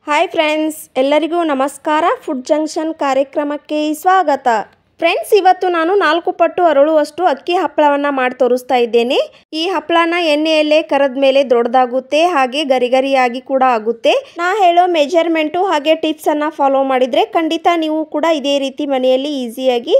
Hi friends, ಎಲ್ಲರಿಗೂ ನಮಸ್ಕಾರ. Food junction ಕಾರ್ಯಕ್ರಮಕ್ಕೆ ಸ್ವಾಗತ. ಫ್ರೆಂಡ್ಸ್, ಇವತ್ತು ನಾನು 4 ಪಟ್ಟು ಅರಳುವಷ್ಟು ಅಕ್ಕಿ ಹಪ್ಪಳವನ್ನು ಮಾಡಿ ತೋರಿಸ್ತಾ ಇದ್ದೇನೆ. ಈ ಹಪ್ಪಳನ ಎಣ್ಣೆಯಲ್ಲೇ ಕರೆದ ಮೇಲೆ ದೊಡ್ಡದಾಗುತ್ತೆ, ಹಾಗೆ ಗರಿಗರಿಯಾಗಿ ಕೂಡ ಆಗುತ್ತೆ. ನಾ ಹೇಳೋ ಮೆಜರ್ಮೆಂಟು ಹಾಗೆ ಟಿಪ್ಸನ್ನು ಫಾಲೋ ಮಾಡಿದರೆ ಖಂಡಿತ ನೀವು ಕೂಡ ಇದೇ ರೀತಿ ಮನೆಯಲ್ಲಿ ಈಸಿಯಾಗಿ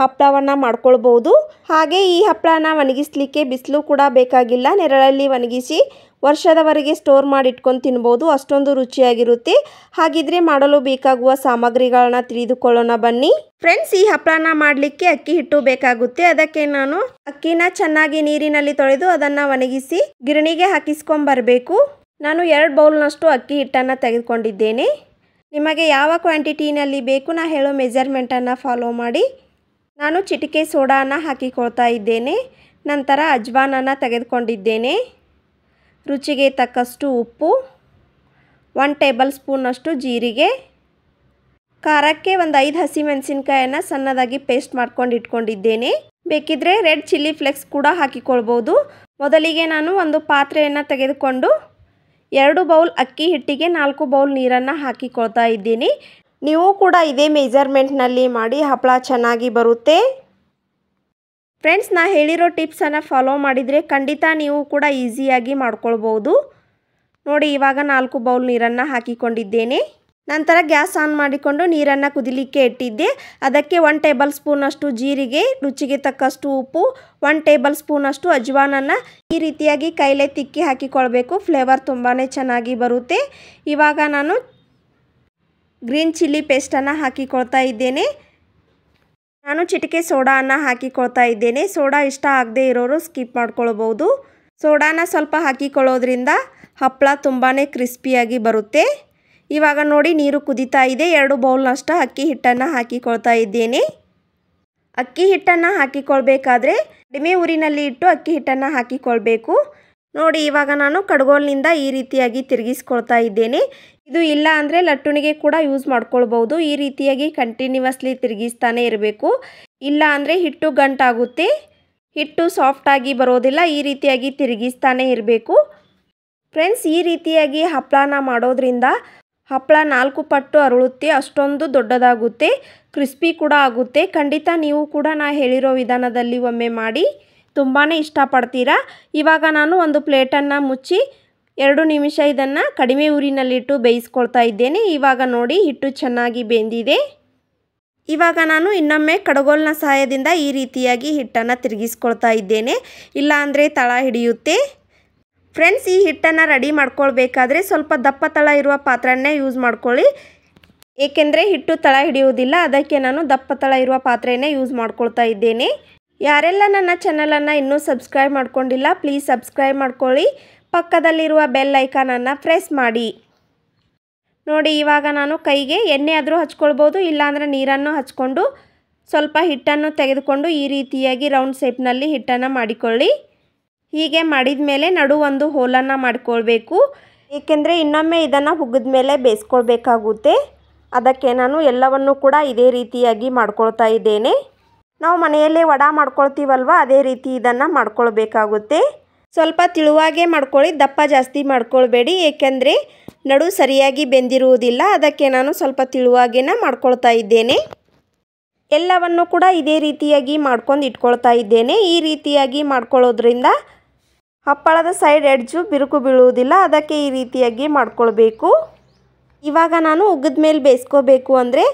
ಹಪ್ಪಳವನ್ನು ಮಾಡ್ಕೊಳ್ಬೋದು. ಹಾಗೆ ಈ ಹಪ್ಪಳನ ಒಣಗಿಸ್ಲಿಕ್ಕೆ ಬಿಸಿಲು ಕೂಡ ಬೇಕಾಗಿಲ್ಲ. ನೆರಳಲ್ಲಿ ಒಣಗಿಸಿ ವರ್ಷದವರೆಗೆ ಸ್ಟೋರ್ ಮಾಡಿ ಇಟ್ಕೊಂಡು ತಿನ್ಬೋದು, ಅಷ್ಟೊಂದು ರುಚಿಯಾಗಿರುತ್ತೆ. ಹಾಗಿದ್ರೆ ಮಾಡಲು ಬೇಕಾಗುವ ಸಾಮಗ್ರಿಗಳನ್ನ ತಿಳಿದುಕೊಳ್ಳೋಣ ಬನ್ನಿ. ಫ್ರೆಂಡ್ಸ್, ಈ ಹಪ್ಪಳನ ಮಾಡಲಿಕ್ಕೆ ಅಕ್ಕಿ ಹಿಟ್ಟು ಬೇಕಾಗುತ್ತೆ. ಅದಕ್ಕೆ ನಾನು ಅಕ್ಕಿನ ಚೆನ್ನಾಗಿ ನೀರಿನಲ್ಲಿ ತೊಳೆದು ಅದನ್ನು ಒಣಗಿಸಿ ಗಿರಣಿಗೆ ಹಾಕಿಸ್ಕೊಂಬರಬೇಕು. ನಾನು 2 ಬೌಲ್ನಷ್ಟು ಅಕ್ಕಿ ಹಿಟ್ಟನ್ನು ತೆಗೆದುಕೊಂಡಿದ್ದೇನೆ. ನಿಮಗೆ ಯಾವ ಕ್ವಾಂಟಿಟಿನಲ್ಲಿ ಬೇಕು ನಾ ಹೇಳೋ ಮೆಜರ್ಮೆಂಟನ್ನು ಫಾಲೋ ಮಾಡಿ. ನಾನು ಚಿಟಿಕೆ ಸೋಡಾನ ಹಾಕಿಕೊಳ್ತಾ ಇದ್ದೇನೆ. ನಂತರ ಅಜ್ವಾನನ್ನು ತೆಗೆದುಕೊಂಡಿದ್ದೇನೆ. ರುಚಿಗೆ ತಕ್ಕಷ್ಟು ಉಪ್ಪು, 1 ಟೇಬಲ್ ಸ್ಪೂನಷ್ಟು ಜೀರಿಗೆ, ಖಾರಕ್ಕೆ ಒಂದು 5 ಹಸಿಮೆಣಸಿನ್ಕಾಯನ್ನು ಸಣ್ಣದಾಗಿ ಪೇಸ್ಟ್ ಮಾಡ್ಕೊಂಡು ಇಟ್ಕೊಂಡಿದ್ದೇನೆ. ಬೇಕಿದ್ರೆ ರೆಡ್ ಚಿಲ್ಲಿ ಫ್ಲೇಕ್ಸ್ ಕೂಡ ಹಾಕಿಕೊಳ್ಬೋದು. ಮೊದಲಿಗೆ ನಾನು ಒಂದು ಪಾತ್ರೆಯನ್ನು ತೆಗೆದುಕೊಂಡು 2 ಬೌಲ್ ಅಕ್ಕಿ ಹಿಟ್ಟಿಗೆ 4 ಬೌಲ್ ನೀರನ್ನು ಹಾಕಿಕೊಳ್ತಾ ಇದ್ದೀನಿ. ನೀವು ಕೂಡ ಇದೇ ಮೆಜರ್ಮೆಂಟ್ನಲ್ಲಿ ಮಾಡಿ, ಹಪ್ಪಳ ಚೆನ್ನಾಗಿ ಬರುತ್ತೆ. ಫ್ರೆಂಡ್ಸ್, ನಾ ಹೇಳಿರೋ ಟಿಪ್ಸನ್ನು ಫಾಲೋ ಮಾಡಿದರೆ ಖಂಡಿತ ನೀವು ಕೂಡ ಈಸಿಯಾಗಿ ಮಾಡ್ಕೊಳ್ಬೋದು. ನೋಡಿ, ಇವಾಗ 4 ಬೌಲ್ ನೀರನ್ನು ಹಾಕಿಕೊಂಡಿದ್ದೇನೆ. ನಂತರ ಗ್ಯಾಸ್ ಆನ್ ಮಾಡಿಕೊಂಡು ನೀರನ್ನು ಕುದಿಲಿಕ್ಕೆ ಇಟ್ಟಿದ್ದೆ. ಅದಕ್ಕೆ 1 ಟೇಬಲ್ ಸ್ಪೂನಷ್ಟು ಜೀರಿಗೆ, ರುಚಿಗೆ ತಕ್ಕಷ್ಟು ಉಪ್ಪು, 1 ಟೇಬಲ್ ಸ್ಪೂನಷ್ಟು ಅಜ್ವಾನನ್ನು ಈ ರೀತಿಯಾಗಿ ಕೈಲೇ ತಿಕ್ಕಿ ಹಾಕಿಕೊಳ್ಬೇಕು. ಫ್ಲೇವರ್ ತುಂಬಾ ಚೆನ್ನಾಗಿ ಬರುತ್ತೆ. ಇವಾಗ ನಾನು ಗ್ರೀನ್ ಚಿಲ್ಲಿ ಪೇಸ್ಟನ್ನು ಹಾಕಿಕೊಳ್ತಾ ಇದ್ದೇನೆ. ನಾನು ಚಿಟಿಕೆ ಸೋಡಾವನ್ನು ಹಾಕಿಕೊಳ್ತಾ ಇದ್ದೇನೆ. ಸೋಡಾ ಇಷ್ಟ ಆಗದೆ ಇರೋರು ಸ್ಕಿಪ್ ಮಾಡ್ಕೊಳ್ಬೋದು. ಸೋಡಾನ ಸ್ವಲ್ಪ ಹಾಕಿಕೊಳ್ಳೋದ್ರಿಂದ ಹಪ್ಪಳ ತುಂಬಾ ಕ್ರಿಸ್ಪಿಯಾಗಿ ಬರುತ್ತೆ. ಇವಾಗ ನೋಡಿ, ನೀರು ಕುದೀತಾ ಇದೆ. 2 ಬೌಲ್ನಷ್ಟು ಅಕ್ಕಿ ಹಿಟ್ಟನ್ನು ಹಾಕಿಕೊಳ್ತಾ ಇದ್ದೇನೆ. ಅಕ್ಕಿ ಹಿಟ್ಟನ್ನು ಹಾಕಿಕೊಳ್ಬೇಕಾದ್ರೆ ಕಡಿಮೆ ಊರಿನಲ್ಲಿ ಇಟ್ಟು ಅಕ್ಕಿ ಹಿಟ್ಟನ್ನು ಹಾಕಿಕೊಳ್ಬೇಕು. ನೋಡಿ, ಇವಾಗ ನಾನು ಕಡ್ಗೋಲ್ನಿಂದ ಈ ರೀತಿಯಾಗಿ ತಿರುಗಿಸ್ಕೊಳ್ತಾ ಇದ್ದೇನೆ. ಇದು ಇಲ್ಲ ಅಂದರೆ ಲಟ್ಟುಣಿಗೆ ಕೂಡ ಯೂಸ್ ಮಾಡ್ಕೊಳ್ಬೋದು. ಈ ರೀತಿಯಾಗಿ ಕಂಟಿನ್ಯೂಸ್ಲಿ ತಿರುಗಿಸ್ತಾನೆ ಇರಬೇಕು. ಇಲ್ಲ ಅಂದರೆ ಹಿಟ್ಟು ಗಂಟಾಗುತ್ತೆ, ಹಿಟ್ಟು ಸಾಫ್ಟಾಗಿ ಬರೋದಿಲ್ಲ. ಈ ರೀತಿಯಾಗಿ ತಿರುಗಿಸ್ತಾನೆ ಇರಬೇಕು. ಫ್ರೆಂಡ್ಸ್, ಈ ರೀತಿಯಾಗಿ ಹಪ್ಪಳನ ಮಾಡೋದ್ರಿಂದ ಹಪ್ಪಳ 4 ಪಟ್ಟು ಅರಳುತ್ತೆ, ಅಷ್ಟೊಂದು ದೊಡ್ಡದಾಗುತ್ತೆ, ಕ್ರಿಸ್ಪಿ ಕೂಡ ಆಗುತ್ತೆ. ಖಂಡಿತ ನೀವು ಕೂಡ ನಾ ಹೇಳಿರೋ ವಿಧಾನದಲ್ಲಿ ಒಮ್ಮೆ ಮಾಡಿ, ತುಂಬಾ ಇಷ್ಟಪಡ್ತೀರಾ. ಇವಾಗ ನಾನು ಒಂದು ಪ್ಲೇಟನ್ನು ಮುಚ್ಚಿ 2 ನಿಮಿಷ ಇದನ್ನು ಕಡಿಮೆ ಊರಿನಲ್ಲಿಟ್ಟು ಬೇಯಿಸ್ಕೊಳ್ತಾ ಇದ್ದೇನೆ. ಇವಾಗ ನೋಡಿ, ಹಿಟ್ಟು ಚೆನ್ನಾಗಿ ಬೆಂದಿದೆ. ಇವಾಗ ನಾನು ಇನ್ನೊಮ್ಮೆ ಕಡಗೋಲ್ನ ಸಹಾಯದಿಂದ ಈ ರೀತಿಯಾಗಿ ಹಿಟ್ಟನ್ನು ತಿರುಗಿಸ್ಕೊಳ್ತಾ ಇದ್ದೇನೆ. ಇಲ್ಲ ಅಂದರೆ ತಳ ಹಿಡಿಯುತ್ತೆ. ಫ್ರೆಂಡ್ಸ್, ಈ ಹಿಟ್ಟನ್ನು ರೆಡಿ ಮಾಡ್ಕೊಳ್ಬೇಕಾದ್ರೆ ಸ್ವಲ್ಪ ದಪ್ಪ ತಳ ಇರುವ ಪಾತ್ರೆಯನ್ನೇ ಯೂಸ್ ಮಾಡ್ಕೊಳ್ಳಿ. ಏಕೆಂದರೆ ಹಿಟ್ಟು ತಳ ಹಿಡಿಯುವುದಿಲ್ಲ. ಅದಕ್ಕೆ ನಾನು ದಪ್ಪ ತಳ ಇರುವ ಪಾತ್ರೆಯನ್ನೇ ಯೂಸ್ ಮಾಡ್ಕೊಳ್ತಾ ಇದ್ದೇನೆ. ಯಾರೆಲ್ಲ ನನ್ನ ಚಾನಲನ್ನು ಇನ್ನೂ ಸಬ್ಸ್ಕ್ರೈಬ್ ಮಾಡ್ಕೊಂಡಿಲ್ಲ, ಪ್ಲೀಸ್ ಸಬ್ಸ್ಕ್ರೈಬ್ ಮಾಡ್ಕೊಳ್ಳಿ. ಪಕ್ಕದಲ್ಲಿರುವ ಬೆಲ್ ಐಕಾನನ್ನು ಪ್ರೆಸ್ ಮಾಡಿ. ನೋಡಿ, ಇವಾಗ ನಾನು ಕೈಗೆ ಎಣ್ಣೆ ಆದರೂ ಹಚ್ಕೊಳ್ಬೋದು, ಇಲ್ಲಾಂದರೆ ನೀರನ್ನು ಹಚ್ಕೊಂಡು ಸ್ವಲ್ಪ ಹಿಟ್ಟನ್ನು ತೆಗೆದುಕೊಂಡು ಈ ರೀತಿಯಾಗಿ ರೌಂಡ್ ಶೇಪ್ನಲ್ಲಿ ಹಿಟ್ಟನ್ನು ಮಾಡಿಕೊಳ್ಳಿ. ಹೀಗೆ ಮಾಡಿದ ಮೇಲೆ ನಡು ಒಂದು ಹೋಲನ್ನು ಮಾಡಿಕೊಳ್ಬೇಕು. ಏಕೆಂದರೆ ಇನ್ನೊಮ್ಮೆ ಇದನ್ನು ಹುಗ್ಗಿದ ಮೇಲೆ ಬೇಯಿಸ್ಕೊಳ್ಬೇಕಾಗುತ್ತೆ. ಅದಕ್ಕೆ ನಾನು ಎಲ್ಲವನ್ನು ಕೂಡ ಇದೇ ರೀತಿಯಾಗಿ ಮಾಡ್ಕೊಳ್ತಾ ಇದ್ದೇನೆ. ನಾವು ಮನೆಯಲ್ಲೇ ವಡೆ ಮಾಡ್ಕೊಳ್ತೀವಲ್ವ, ಅದೇ ರೀತಿ ಇದನ್ನು ಮಾಡ್ಕೊಳ್ಬೇಕಾಗುತ್ತೆ. ಸ್ವಲ್ಪ ತಿಳುವಾಗೆ ಮಾಡ್ಕೊಳ್ಳಿ, ದಪ್ಪ ಜಾಸ್ತಿ ಮಾಡ್ಕೊಳ್ಬೇಡಿ. ಏಕೆಂದರೆ ನಡು ಸರಿಯಾಗಿ ಬೆಂದಿರುವುದಿಲ್ಲ. ಅದಕ್ಕೆ ನಾನು ಸ್ವಲ್ಪ ತಿಳುವಾಗೇನ ಮಾಡ್ಕೊಳ್ತಾ ಇದ್ದೇನೆ. ಎಲ್ಲವನ್ನು ಕೂಡ ಇದೇ ರೀತಿಯಾಗಿ ಮಾಡ್ಕೊಂಡು ಇಟ್ಕೊಳ್ತಾ ಇದ್ದೇನೆ. ಈ ರೀತಿಯಾಗಿ ಮಾಡ್ಕೊಳ್ಳೋದ್ರಿಂದ ಹಪ್ಪಳದ ಸೈಡ್ ಎಡ್ಜು ಬಿರುಕು ಬೀಳುವುದಿಲ್ಲ. ಅದಕ್ಕೆ ಈ ರೀತಿಯಾಗಿ ಮಾಡ್ಕೊಳ್ಬೇಕು. ಇವಾಗ ನಾನು ಉಗ್ಗದ ಮೇಲೆ ಬೇಯಿಸ್ಕೋಬೇಕು ಅಂದರೆ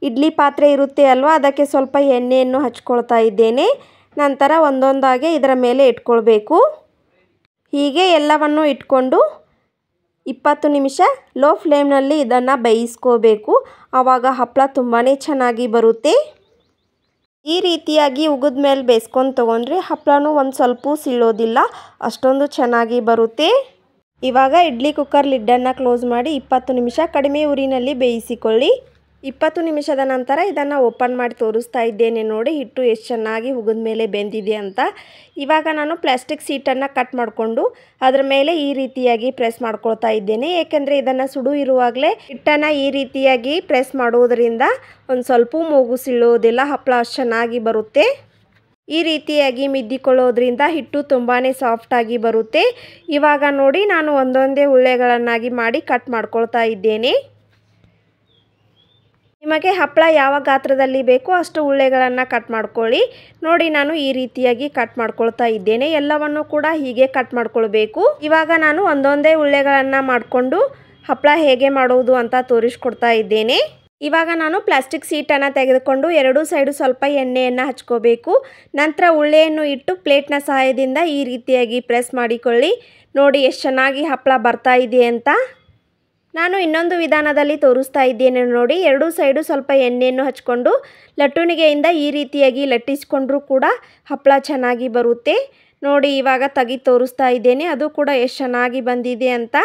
ಇಡ್ಲಿ ಪಾತ್ರೆ ಇರುತ್ತೆ ಅಲ್ವಾ, ಅದಕ್ಕೆ ಸ್ವಲ್ಪ ಎಣ್ಣೆಯನ್ನು ಹಚ್ಕೊಳ್ತಾ ಇದ್ದೇನೆ. ನಂತರ ಒಂದೊಂದಾಗೆ ಇದರ ಮೇಲೆ ಇಟ್ಕೊಳ್ಬೇಕು. ಹೀಗೆ ಎಲ್ಲವನ್ನು ಇಟ್ಕೊಂಡು 20 ನಿಮಿಷ ಲೋ ಫ್ಲೇಮ್ನಲ್ಲಿ ಇದನ್ನು ಬೇಯಿಸ್ಕೋಬೇಕು. ಆವಾಗ ಹಪ್ಪಳ ತುಂಬಾ ಚೆನ್ನಾಗಿ ಬರುತ್ತೆ. ಈ ರೀತಿಯಾಗಿ ಉಗಿದ ಮೇಲೆ ಬೇಯಿಸ್ಕೊಂಡು ತೊಗೊಂಡ್ರೆ ಹಪ್ಪಳನೂ ಒಂದು ಸ್ವಲ್ಪ ಸೀಳೋದಿಲ್ಲ, ಅಷ್ಟೊಂದು ಚೆನ್ನಾಗಿ ಬರುತ್ತೆ. ಇವಾಗ ಇಡ್ಲಿ ಕುಕ್ಕರ್ ಲಿಡ್ಡನ್ನು ಕ್ಲೋಸ್ ಮಾಡಿ 20 ನಿಮಿಷ ಕಡಿಮೆ ಊರಿನಲ್ಲಿ ಬೇಯಿಸಿಕೊಳ್ಳಿ. 20 ನಿಮಿಷದ ನಂತರ ಇದನ್ನು ಓಪನ್ ಮಾಡಿ ತೋರಿಸ್ತಾ ಇದ್ದೇನೆ. ನೋಡಿ, ಹಿಟ್ಟು ಎಷ್ಟು ಚೆನ್ನಾಗಿ ಹುಗಿದ ಮೇಲೆ ಬೆಂದಿದೆ ಅಂತ. ಇವಾಗ ನಾನು ಪ್ಲಾಸ್ಟಿಕ್ ಶೀಟನ್ನು ಕಟ್ ಮಾಡಿಕೊಂಡು ಅದರ ಮೇಲೆ ಈ ರೀತಿಯಾಗಿ ಪ್ರೆಸ್ ಮಾಡ್ಕೊಳ್ತಾ ಇದ್ದೇನೆ. ಏಕೆಂದರೆ ಇದನ್ನು ಸುಡು ಇರುವಾಗಲೇ ಹಿಟ್ಟನ್ನು ಈ ರೀತಿಯಾಗಿ ಪ್ರೆಸ್ ಮಾಡೋದರಿಂದ ಒಂದು ಸ್ವಲ್ಪ ಮೂಗು ಸೀಳೋದಿಲ್ಲ, ಹಪ್ಪಳ ಅಷ್ಟು ಚೆನ್ನಾಗಿ ಬರುತ್ತೆ. ಈ ರೀತಿಯಾಗಿ ಮಿದ್ದಿಕೊಳ್ಳೋದ್ರಿಂದ ಹಿಟ್ಟು ತುಂಬಾ ಸಾಫ್ಟಾಗಿ ಬರುತ್ತೆ. ಇವಾಗ ನೋಡಿ, ನಾನು ಒಂದೊಂದೇ ಉಳ್ಳೆಗಳನ್ನಾಗಿ ಮಾಡಿ ಕಟ್ ಮಾಡ್ಕೊಳ್ತಾ ಇದ್ದೇನೆ. ನಿಮಗೆ ಹಪ್ಪಳ ಯಾವ ಗಾತ್ರದಲ್ಲಿ ಬೇಕೋ ಅಷ್ಟು ಉಳ್ಳೆಗಳನ್ನು ಕಟ್ ಮಾಡ್ಕೊಳ್ಳಿ. ನೋಡಿ ನಾನು ಈ ರೀತಿಯಾಗಿ ಕಟ್ ಮಾಡ್ಕೊಳ್ತಾ ಇದ್ದೇನೆ. ಎಲ್ಲವನ್ನು ಕೂಡ ಹೀಗೆ ಕಟ್ ಮಾಡ್ಕೊಳ್ಬೇಕು. ಇವಾಗ ನಾನು ಒಂದೊಂದೇ ಉಳ್ಳೆಗಳನ್ನು ಮಾಡಿಕೊಂಡು ಹಪ್ಪಳ ಹೇಗೆ ಮಾಡೋದು ಅಂತ ತೋರಿಸ್ಕೊಡ್ತಾ ಇದ್ದೇನೆ. ಇವಾಗ ನಾನು ಪ್ಲಾಸ್ಟಿಕ್ ಶೀಟನ್ನು ತೆಗೆದುಕೊಂಡು ಎರಡೂ ಸೈಡು ಸ್ವಲ್ಪ ಎಣ್ಣೆಯನ್ನು ಹಚ್ಕೋಬೇಕು. ನಂತರ ಉಳ್ಳೆಯನ್ನು ಇಟ್ಟು ಪ್ಲೇಟ್ನ ಸಹಾಯದಿಂದ ಈ ರೀತಿಯಾಗಿ ಪ್ರೆಸ್ ಮಾಡಿಕೊಳ್ಳಿ. ನೋಡಿ ಎಷ್ಟು ಚೆನ್ನಾಗಿ ಹಪ್ಪಳ ಬರ್ತಾ ಇದೆ ಅಂತ. ನಾನು ಇನ್ನೊಂದು ವಿಧಾನದಲ್ಲಿ ತೋರಿಸ್ತಾ ಇದ್ದೇನೆ ನೋಡಿ. ಎರಡೂ ಸೈಡು ಸ್ವಲ್ಪ ಎಣ್ಣೆಯನ್ನು ಹಚ್ಕೊಂಡು ಲಟ್ಟಣಿಗೆಯಿಂದ ಈ ರೀತಿಯಾಗಿ ಲಟ್ಟಿಸ್ಕೊಂಡ್ರೂ ಕೂಡ ಹಪ್ಪಳ ಚೆನ್ನಾಗಿ ಬರುತ್ತೆ. ನೋಡಿ ಇವಾಗ ತೆಗೆದು ತೋರಿಸ್ತಾ ಇದ್ದೇನೆ. ಅದು ಕೂಡ ಎಷ್ಟು ಚೆನ್ನಾಗಿ ಬಂದಿದೆ ಅಂತ.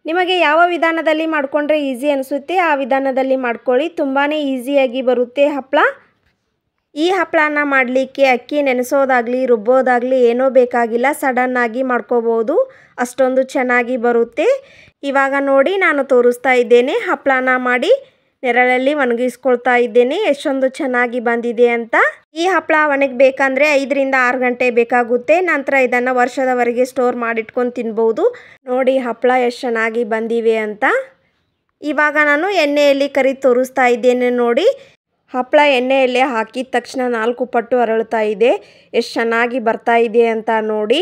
ನಿಮಗೆ ಯಾವ ವಿಧಾನದಲ್ಲಿ ಮಾಡಿಕೊಂಡ್ರೆ ಈಸಿ ಅನಿಸುತ್ತೆ ಆ ವಿಧಾನದಲ್ಲಿ ಮಾಡ್ಕೊಳ್ಳಿ. ತುಂಬಾ ಈಸಿಯಾಗಿ ಬರುತ್ತೆ ಹಪ್ಪಳ. ಈ ಹಪ್ಪಳನ ಮಾಡಲಿಕ್ಕೆ ಅಕ್ಕಿ ನೆನೆಸೋದಾಗಲಿ ರುಬ್ಬೋದಾಗಲಿ ಏನೋ ಬೇಕಾಗಿಲ್ಲ. ಸಡನ್ನಾಗಿ ಮಾಡ್ಕೋಬೋದು, ಅಷ್ಟೊಂದು ಚೆನ್ನಾಗಿ ಬರುತ್ತೆ. ಇವಾಗ ನೋಡಿ ನಾನು ತೋರಿಸ್ತಾ ಇದ್ದೇನೆ. ಹಪ್ಪಳನ ಮಾಡಿ ನೆರಳಲ್ಲಿ ಒಣಗಿಸ್ಕೊಳ್ತಾ ಇದ್ದೇನೆ. ಎಷ್ಟೊಂದು ಚೆನ್ನಾಗಿ ಬಂದಿದೆ ಅಂತ. ಈ ಹಪ್ಪಳ ಒಣಗಬೇಕಂದ್ರೆ 5ರಿಂದ 6 ಗಂಟೆ ಬೇಕಾಗುತ್ತೆ. ನಂತರ ಇದನ್ನು ವರ್ಷದವರೆಗೆ ಸ್ಟೋರ್ ಮಾಡಿಟ್ಕೊಂಡು ತಿನ್ಬೋದು. ನೋಡಿ ಹಪ್ಪಳ ಎಷ್ಟು ಚೆನ್ನಾಗಿ ಬಂದಿವೆ ಅಂತ. ಇವಾಗ ನಾನು ಎಣ್ಣೆಯಲ್ಲಿ ಕರಿದು ತೋರಿಸ್ತಾ ಇದ್ದೇನೆ ನೋಡಿ. ಹಪ್ಪಳ ಎಣ್ಣೆಯಲ್ಲೇ ಹಾಕಿದ ತಕ್ಷಣ 4 ಪಟ್ಟು ಅರಳುತ್ತಾ ಇದೆ. ಎಷ್ಟು ಚೆನ್ನಾಗಿ ಬರ್ತಾ ಇದೆ ಅಂತ ನೋಡಿ.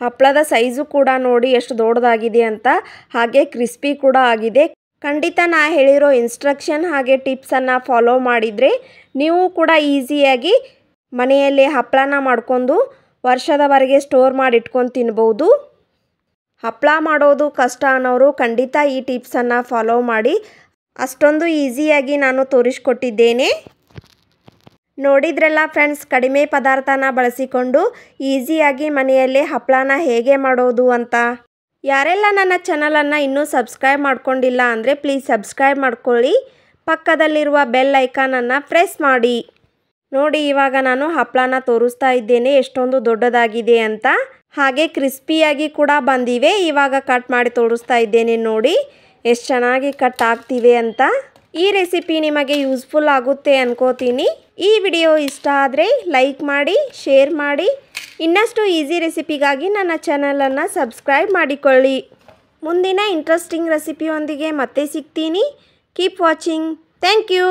ಹಪ್ಪಳದ ಸೈಜು ಕೂಡ ನೋಡಿ ಎಷ್ಟು ದೊಡ್ಡದಾಗಿದೆ ಅಂತ. ಹಾಗೆ ಕ್ರಿಸ್ಪಿ ಕೂಡ ಆಗಿದೆ. ಖಂಡಿತ ನಾ ಹೇಳಿರೋ ಇನ್ಸ್ಟ್ರಕ್ಷನ್ ಹಾಗೆ ಟಿಪ್ಸನ್ನು ಫಾಲೋ ಮಾಡಿದರೆ ನೀವು ಕೂಡ ಈಸಿಯಾಗಿ ಮನೆಯಲ್ಲೇ ಹಪ್ಪಳನ ಮಾಡ್ಕೊಂಡು ವರ್ಷದವರೆಗೆ ಸ್ಟೋರ್ ಮಾಡಿ ಇಟ್ಕೊಂಡು ತಿನ್ಬೋದು. ಹಪ್ಪಳ ಮಾಡೋದು ಕಷ್ಟ ಅನ್ನೋರು ಖಂಡಿತ ಈ ಟಿಪ್ಸನ್ನು ಫಾಲೋ ಮಾಡಿ. ಅಷ್ಟೊಂದು ಈಸಿಯಾಗಿ ನಾನು ತೋರಿಸ್ಕೊಟ್ಟಿದ್ದೇನೆ. ನೋಡಿದ್ರಲ್ಲ ಫ್ರೆಂಡ್ಸ್, ಕಡಿಮೆ ಪದಾರ್ಥನ ಬಳಸಿಕೊಂಡು ಈಸಿಯಾಗಿ ಮನೆಯಲ್ಲೇ ಹಪ್ಪಳನ ಹೇಗೆ ಮಾಡೋದು ಅಂತ. ಯಾರೆಲ್ಲ ನನ್ನ ಚಾನಲನ್ನು ಇನ್ನೂ ಸಬ್ಸ್ಕ್ರೈಬ್ ಮಾಡ್ಕೊಂಡಿಲ್ಲ ಅಂದರೆ ಪ್ಲೀಸ್ ಸಬ್ಸ್ಕ್ರೈಬ್ ಮಾಡ್ಕೊಳ್ಳಿ. ಪಕ್ಕದಲ್ಲಿರುವ ಬೆಲ್ ಐಕಾನನ್ನು ಪ್ರೆಸ್ ಮಾಡಿ. ನೋಡಿ ಇವಾಗ ನಾನು ಹಪ್ಪಳನ ತೋರಿಸ್ತಾ ಇದ್ದೇನೆ ಎಷ್ಟೊಂದು ದೊಡ್ಡದಾಗಿದೆ ಅಂತ. ಹಾಗೆ ಕ್ರಿಸ್ಪಿಯಾಗಿ ಕೂಡ ಬಂದಿವೆ. ಇವಾಗ ಕಟ್ ಮಾಡಿ ತೋರಿಸ್ತಾ ಇದ್ದೇನೆ ನೋಡಿ ಎಷ್ಟು ಚೆನ್ನಾಗಿ ಕಟ್ ಆಗ್ತಿವೆ ಅಂತ. ಈ ರೆಸಿಪಿ ನಿಮಗೆ ಯೂಸ್ಫುಲ್ ಆಗುತ್ತೆ ಅನ್ಕೋತೀನಿ. ಈ ವಿಡಿಯೋ ಇಷ್ಟ ಆದರೆ ಲೈಕ್ ಮಾಡಿ, ಶೇರ್ ಮಾಡಿ. ಇನ್ನಷ್ಟು ಈಸಿ ರೆಸಿಪಿಗಾಗಿ ನನ್ನ ಚಾನಲನ್ನು ಸಬ್ಸ್ಕ್ರೈಬ್ ಮಾಡಿಕೊಳ್ಳಿ. ಮುಂದಿನ ಇಂಟ್ರೆಸ್ಟಿಂಗ್ ರೆಸಿಪಿಯೊಂದಿಗೆ ಮತ್ತೆ ಸಿಗ್ತೀನಿ. Keep watching. Thank you.